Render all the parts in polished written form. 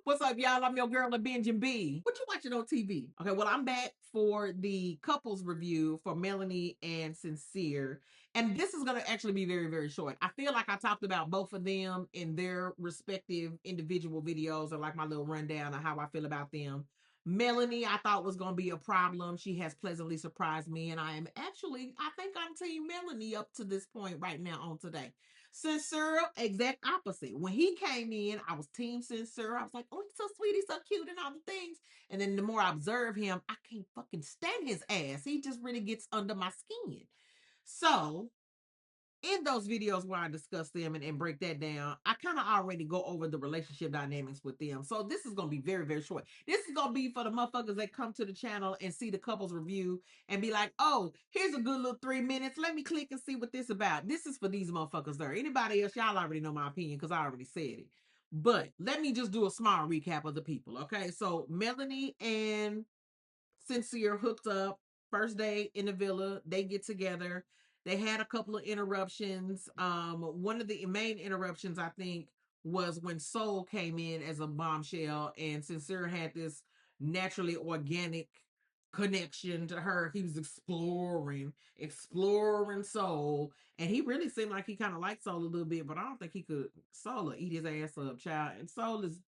What's up, y'all? I'm your girl, Benjamin B. What you watching on TV? Okay, well, I'm back for the couples review for Melanie and Sincere. And this is going to actually be very, very short. I feel like I talked about both of them in their respective individual videos, or like my little rundown of how I feel about them. Melanie, I thought was going to be a problem. She has pleasantly surprised me. And I think I'm Team Melanie up to this point right now on today. Sincere, exact opposite. When he came in, I was Team Sincere. I was like, oh, he's so sweet, he's so cute, and all the things. And then the more I observe him, I can't fucking stand his ass. He just really gets under my skin. So in those videos where I discuss them and break that down, I kind of already go over the relationship dynamics with them. So this is going to be very, very short. This is going to be for the motherfuckers that come to the channel and see the couples review and be like, oh, here's a good little 3 minutes. Let me click and see what this about. This is for these motherfuckers there. Anybody else, y'all already know my opinion because I already said it. But let me just do a small recap of the people. Okay. So Melanie and Sincere hooked up first day in the villa. They get together. They had a couple of interruptions. One of the main interruptions, I think, was when Soul came in as a bombshell, and Sincere had this naturally organic connection to her. He was exploring Soul, and he really seemed like he kind of liked Soul a little bit, but I don't think he could. Soul will eat his ass up, child. And Soul is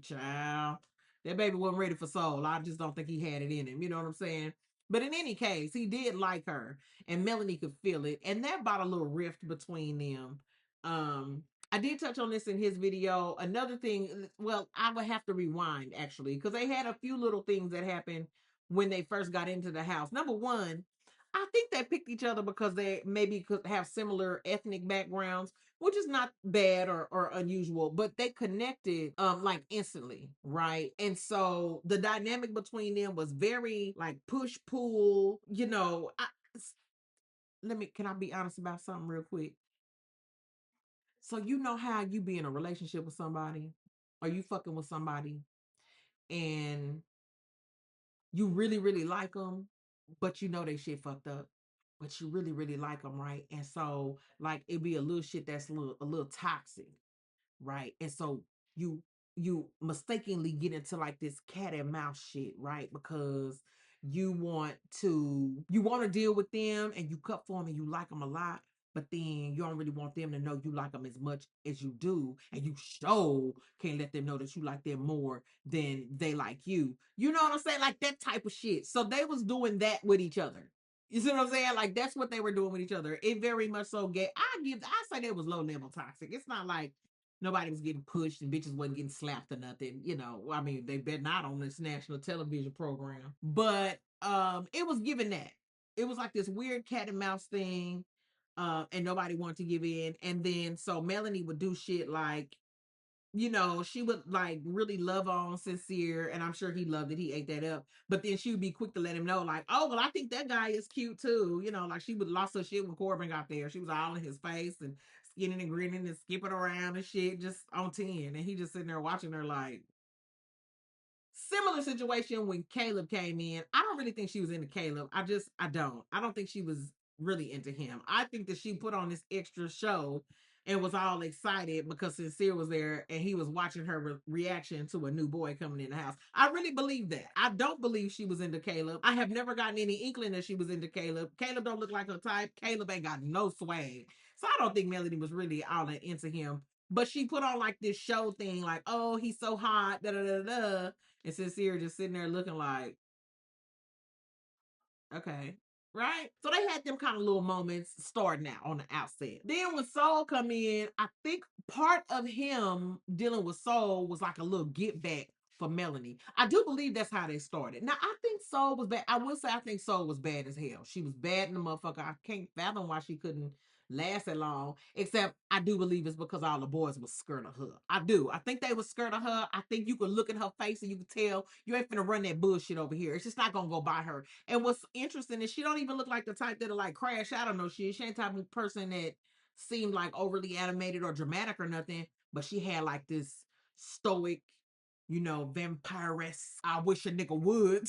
child. That baby wasn't ready for Soul. I just don't think he had it in him. You know what I'm saying? But in any case, he did like her, and Melanie could feel it, and that brought a little rift between them. Um, I did touch on this in his video. Another thing, well, I would have to rewind actually, because they had a few little things that happened when they first got into the house. Number one, I think they picked each other because they maybe could have similar ethnic backgrounds, which is not bad or unusual, but they connected like instantly, right? And so the dynamic between them was very like push pull, let me can I be honest about something real quick? So you know how you be in a relationship with somebody or you fucking with somebody and you really really like them, but you know they shit fucked up, but you really really like them, right? And so like it be a little shit that's a little toxic, right? And so you you mistakenly get into like this cat and mouse shit, right? Because you want to deal with them and you cut for them and you like them a lot, but then you don't really want them to know you like them as much as you do, and you can't let them know that you like them more than they like you. You know what I'm saying? Like that type of shit. So they was doing that with each other. You see what I'm saying? Like that's what they were doing with each other. It very much so get. I say that was low level toxic. It's not like nobody was getting pushed and bitches wasn't getting slapped or nothing. I mean, they bet not on this national television program. But it was given that. It was like this weird cat and mouse thing. And nobody wanted to give in. And then so Melanie would do shit like she would like really love on Sincere, and I'm sure he loved it. He ate that up. But then she would be quick to let him know, like, oh, well, I think that guy is cute too. Like she would lost her shit when Corbin got there. She was all in his face and skinning and grinning and skipping around and shit, just on 10. And he just sitting there watching her like, similar situation when Caleb came in. I don't really think she was into Caleb. I don't think she was really into him. I think that she put on this extra show and was all excited because Sincere was there and he was watching her reaction to a new boy coming in the house. I really believe that. I don't believe she was into Caleb. I have never gotten any inkling that she was into Caleb. Caleb don't look like her type. Caleb ain't got no swag. So I don't think Melanie was really all that into him. But she put on like this show thing, like, oh, he's so hot, da da da da. And Sincere just sitting there looking like, okay. Right? So they had them kind of little moments starting out on the outset. Then when Soul come in, I think part of him dealing with Soul was like a little get back for Melanie. I do believe that's how they started. Now I think Soul was bad. I will say I think Soul was bad as hell. She was bad in the motherfucker. I can't fathom why she couldn't last that long. Except I do believe it's because all the boys was scared of her. I do. I think they was scared of her. I think you could look at her face and you could tell you ain't finna run that bullshit over here. It's just not gonna go by her. And what's interesting is she don't even look like the type that'll like crash out of no shit. She ain't the type of person that seemed like overly animated or dramatic or nothing. But she had like this stoic, vampiress. I wish a nigga would.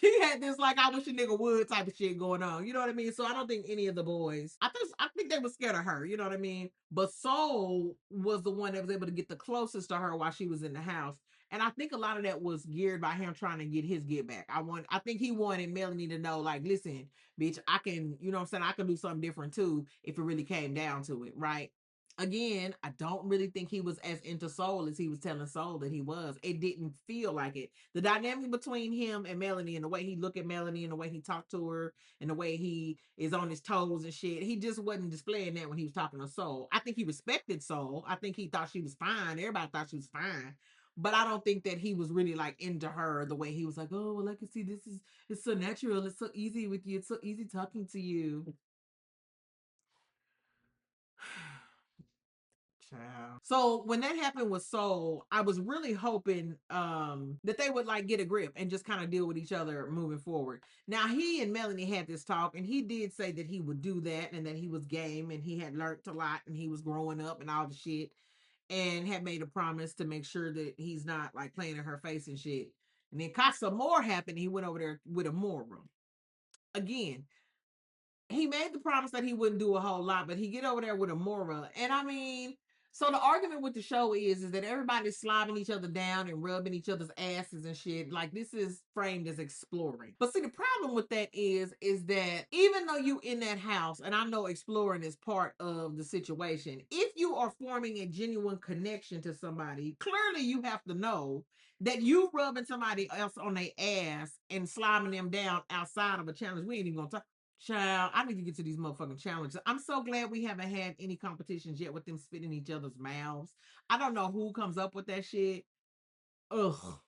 She had this like I wish a nigga would type of shit going on. You know what I mean? So I don't think any of the boys. I think they were scared of her. You know what I mean? But Soul was the one that was able to get the closest to her while she was in the house. And I think a lot of that was geared by him trying to get his get back. I think he wanted Melanie to know, like, listen, bitch, I can, you know what I'm saying? I can do something different too if it really came down to it, right? Again, I don't really think he was as into Soul as he was telling Soul that he was. It didn't feel like it. The dynamic between him and Melanie and the way he looked at Melanie and the way he talked to her and the way he is on his toes and shit, he just wasn't displaying that when he was talking to Soul. I think he respected Soul. I think he thought she was fine. Everybody thought she was fine. But I don't think that he was really like into her the way he was like, oh, well, I can see this is, it's so natural. It's so easy with you. It's so easy talking to you. Child. So when that happened with Soul, I was really hoping that they would like get a grip and just kind of deal with each other moving forward. Now he and Melanie had this talk and he did say that he would do that and that he was game and he had learned a lot and he was growing up and all the shit and had made a promise to make sure that he's not like playing in her face and shit. And then Casa More happened, he went over there with a Mora. Again, he made the promise that he wouldn't do a whole lot, but he get over there with a Mora. And I mean, so the argument with the show is that everybody's slobbing each other down and rubbing each other's asses and shit. Like this is framed as exploring. But see, the problem with that is that even though you in that house, and I know exploring is part of the situation, if you are forming a genuine connection to somebody, clearly you have to know that you rubbing somebody else on their ass and slobbing them down outside of a challenge. We ain't even gonna talk. Child, I need to get to these motherfucking challenges. I'm so glad we haven't had any competitions yet with them spitting each other's mouths. I don't know who comes up with that shit. Ugh.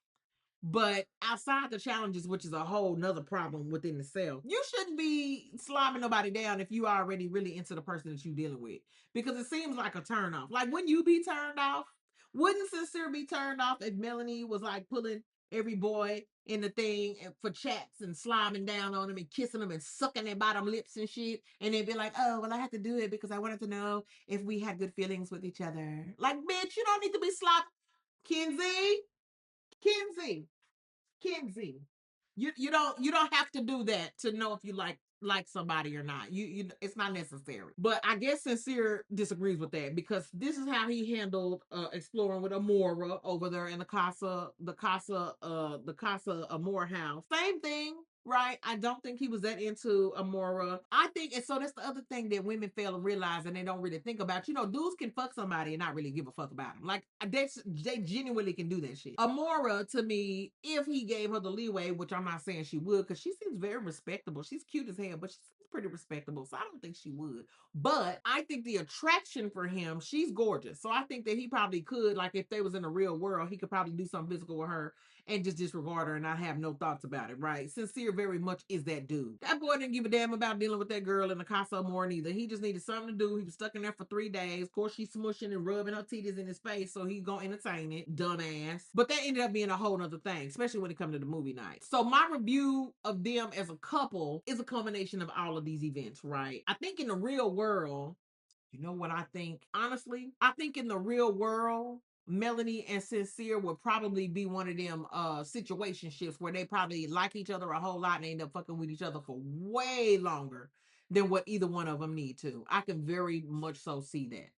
But outside the challenges, which is a whole nother problem within itself, you shouldn't be slamming nobody down if you already really into the person that you're dealing with. Because it seems like a turn off. Like, wouldn't you be turned off? Wouldn't Sincere be turned off if Melanie was like pulling every boy in the thing for chats and slamming down on them and kissing them and sucking their bottom lips and shit? And they'd be like, oh, well, I had to do it because I wanted to know if we had good feelings with each other. Like, bitch, you don't need to be sloppy. Kinsey, Kinsey. Kenzie, you don't have to do that to know if you like somebody or not. You it's not necessary. But I guess Sincere disagrees with that because this is how he handled exploring with Amora over there in the Casa Amora house. Same thing. Right, I don't think he was that into Amora. I think, and so that's the other thing that women fail to realize and they don't really think about. You know, dudes can fuck somebody and not really give a fuck about them. Like they genuinely can do that shit. Amora, to me, if he gave her the leeway, which I'm not saying she would, because she seems very respectable. She's cute as hell, but she's pretty respectable, so I don't think she would. But I think the attraction for him, she's gorgeous, so I think that he probably could, like, if they was in the real world, he could probably do something physical with her and just disregard her and not have no thoughts about it, right? Sincere very much is that dude. That boy didn't give a damn about dealing with that girl in the Casa more neither. He just needed something to do. He was stuck in there for 3 days. Of course, she's smushing and rubbing her titties in his face, so he gonna entertain it, dumbass. But that ended up being a whole nother thing, especially when it comes to the movie night. So my review of them as a couple is a combination of all of these events, right? I think in the real world, you know what I think? Honestly, I think in the real world, Melanie and Sincere would probably be one of them situationships where they probably like each other a whole lot and they end up fucking with each other for way longer than what either one of them need to. I can very much so see that.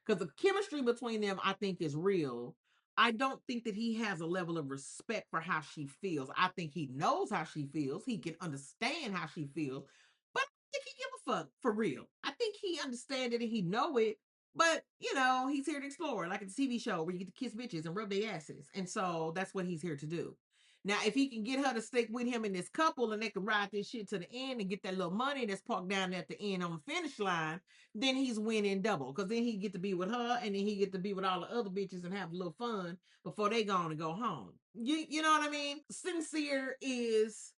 Because the chemistry between them, I think, is real. I don't think that he has a level of respect for how she feels. I think he knows how she feels. He can understand how she feels. But I think he give a fuck for real. I think he understand it and he know it. But you know, he's here to explore, like a TV show where you get to kiss bitches and rub their asses, and so that's what he's here to do. Now, if he can get her to stick with him in this couple and they can ride this shit to the end and get that little money that's parked down at the end on the finish line, then he's winning double. Because then he get to be with her and then he get to be with all the other bitches and have a little fun before they go on and go home. You know what I mean? Sincere is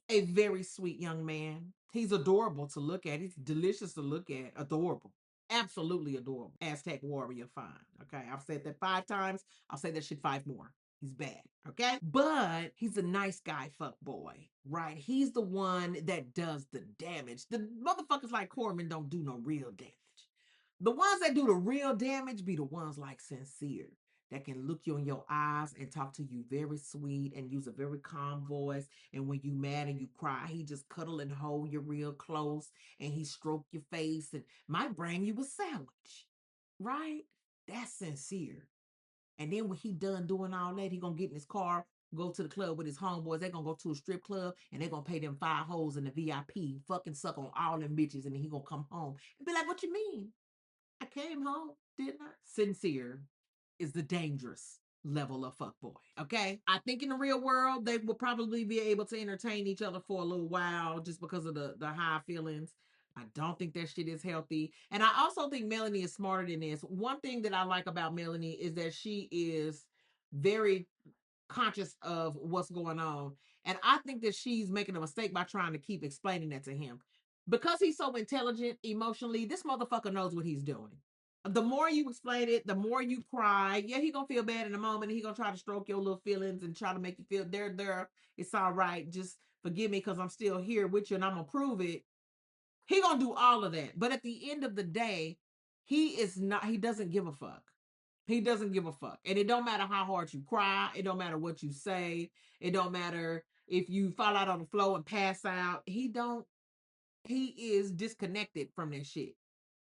a very sweet young man. He's adorable to look at. He's delicious to look at. Adorable. Absolutely adorable. Aztec warrior fine. Okay. I've said that 5 times. I'll say that shit 5 more. He's bad. Okay. But he's a nice guy, fuck boy. Right? He's the one that does the damage. The motherfuckers like Corman don't do no real damage. The ones that do the real damage be the ones like Sincere. that can look you in your eyes and talk to you very sweet and use a very calm voice. And when you mad and you cry, he just cuddle and hold you real close and he stroke your face and might bring you a sandwich. Right? That's sincere. And then when he done doing all that, he gonna get in his car, go to the club with his homeboys. They gonna go to a strip club and they gonna pay them 5 hoes in the VIP, fucking suck on all them bitches, and then he gonna come home and be like, "What you mean? I came home, didn't I?" Sincere is the dangerous level of fuckboy. Okay. I think in the real world, they will probably be able to entertain each other for a little while just because of the high feelings. I don't think that shit is healthy. And I also think Melanie is smarter than this. One thing that I like about Melanie is that she is very conscious of what's going on. And I think that she's making a mistake by trying to keep explaining that to him. Because he's so intelligent emotionally, this motherfucker knows what he's doing. The more you explain it, the more you cry. Yeah, he gonna feel bad in a moment. He gonna try to stroke your little feelings and try to make you feel there. It's all right. Just forgive me because I'm still here with you and I'm gonna prove it. He gonna do all of that. But at the end of the day, he is not. He doesn't give a fuck. He doesn't give a fuck. And it don't matter how hard you cry. It don't matter what you say. It don't matter if you fall out on the floor and pass out. He don't. He is disconnected from that shit.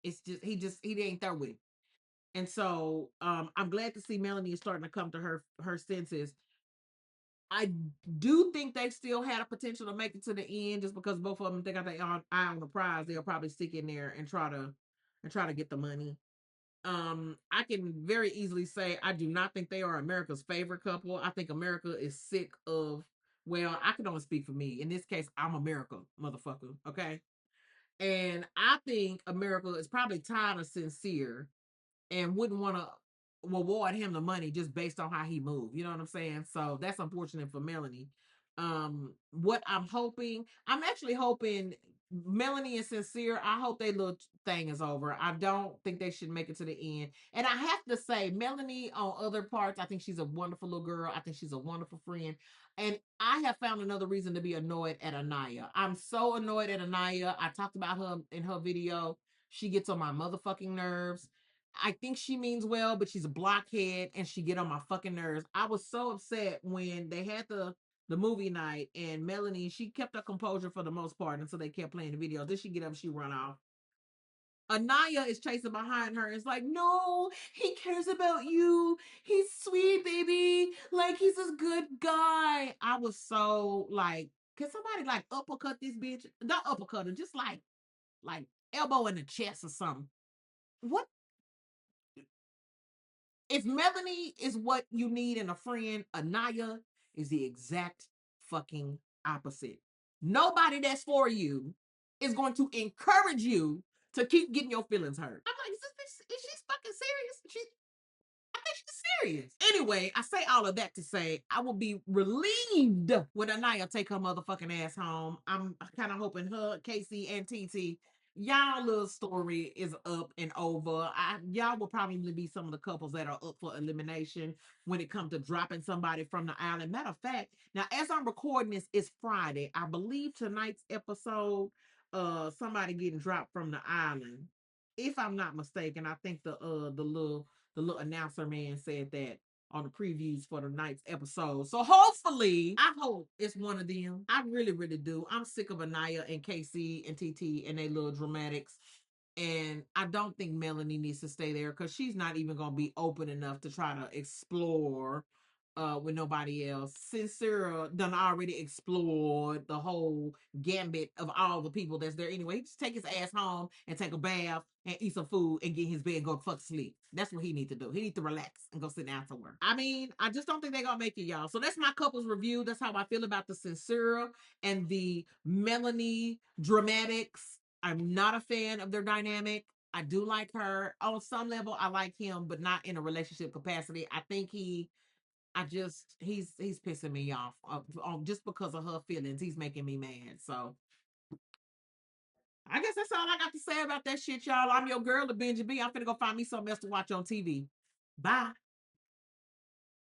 It's just he ain't there with it. And so I'm glad to see Melanie is starting to come to her senses. I do think they still had a potential to make it to the end just because both of them think got their eye on the prize. They'll probably stick in there and try to get the money. I can very easily say I do not think they are America's favorite couple. I think America is sick of, well, I can only speak for me. In this case, I'm America, motherfucker. Okay. And I think America is probably tired of Sincere and wouldn't want to reward him the money just based on how he moved. You know what I'm saying? So that's unfortunate for Melanie. What I'm actually hoping Melanie and Sincere, I hope their little thing is over. I don't think they should make it to the end. And I have to say, Melanie on other parts, I think she's a wonderful little girl. I think she's a wonderful friend. And I have found another reason to be annoyed at Anaya. I'm so annoyed at Anaya. I talked about her in her video. She gets on my motherfucking nerves. I think she means well, but she's a blockhead and she get on my fucking nerves. I was so upset when they had the movie night and Melanie, she kept her composure for the most part until they kept playing the video. Then she get up, she run off. Anaya is chasing behind her. It's like, no, he cares about you. He's sweet, baby. Like he's a good guy. I was so like, can somebody like uppercut this bitch? Not uppercut her, just like elbow in the chest or something. What if Melanie is what you need in a friend, Anaya is the exact fucking opposite. Nobody that's for you is going to encourage you to keep getting your feelings hurt. I'm like, is she fucking serious? I think she's serious. Anyway, I say all of that to say I will be relieved when Anaya take her motherfucking ass home. I'm kind of hoping her, Casey, and TT, y'all little story is up and over. Y'all will probably be some of the couples that are up for elimination when it comes to dropping somebody from the island. Matter of fact, now as I'm recording this, it's Friday. I believe tonight's episode, somebody getting dropped from the island. If I'm not mistaken, I think the little announcer man said that on the previews for the night's episode. So hopefully, I hope it's one of them. I really, really do. I'm sick of Anaya and KC and TT and they little dramatics. And I don't think Melanie needs to stay there because she's not even going to be open enough to try to explore with nobody else. Sincere done already explored the whole gambit of all the people that's there anyway. He just take his ass home and take a bath and eat some food and get in his bed and go fuck sleep. That's what he need to do. He need to relax and go sit down somewhere. I mean, I just don't think they're gonna make it, y'all. So that's my couples review. That's how I feel about the Sincere and the Melanie dramatics. I'm not a fan of their dynamic. I do like her. On some level, I like him, but not in a relationship capacity. I think he's pissing me off just because of her feelings. He's making me mad. So I guess that's all I got to say about that shit, y'all. I'm your girl, the Benji B. I'm finna go find me something else to watch on TV. Bye.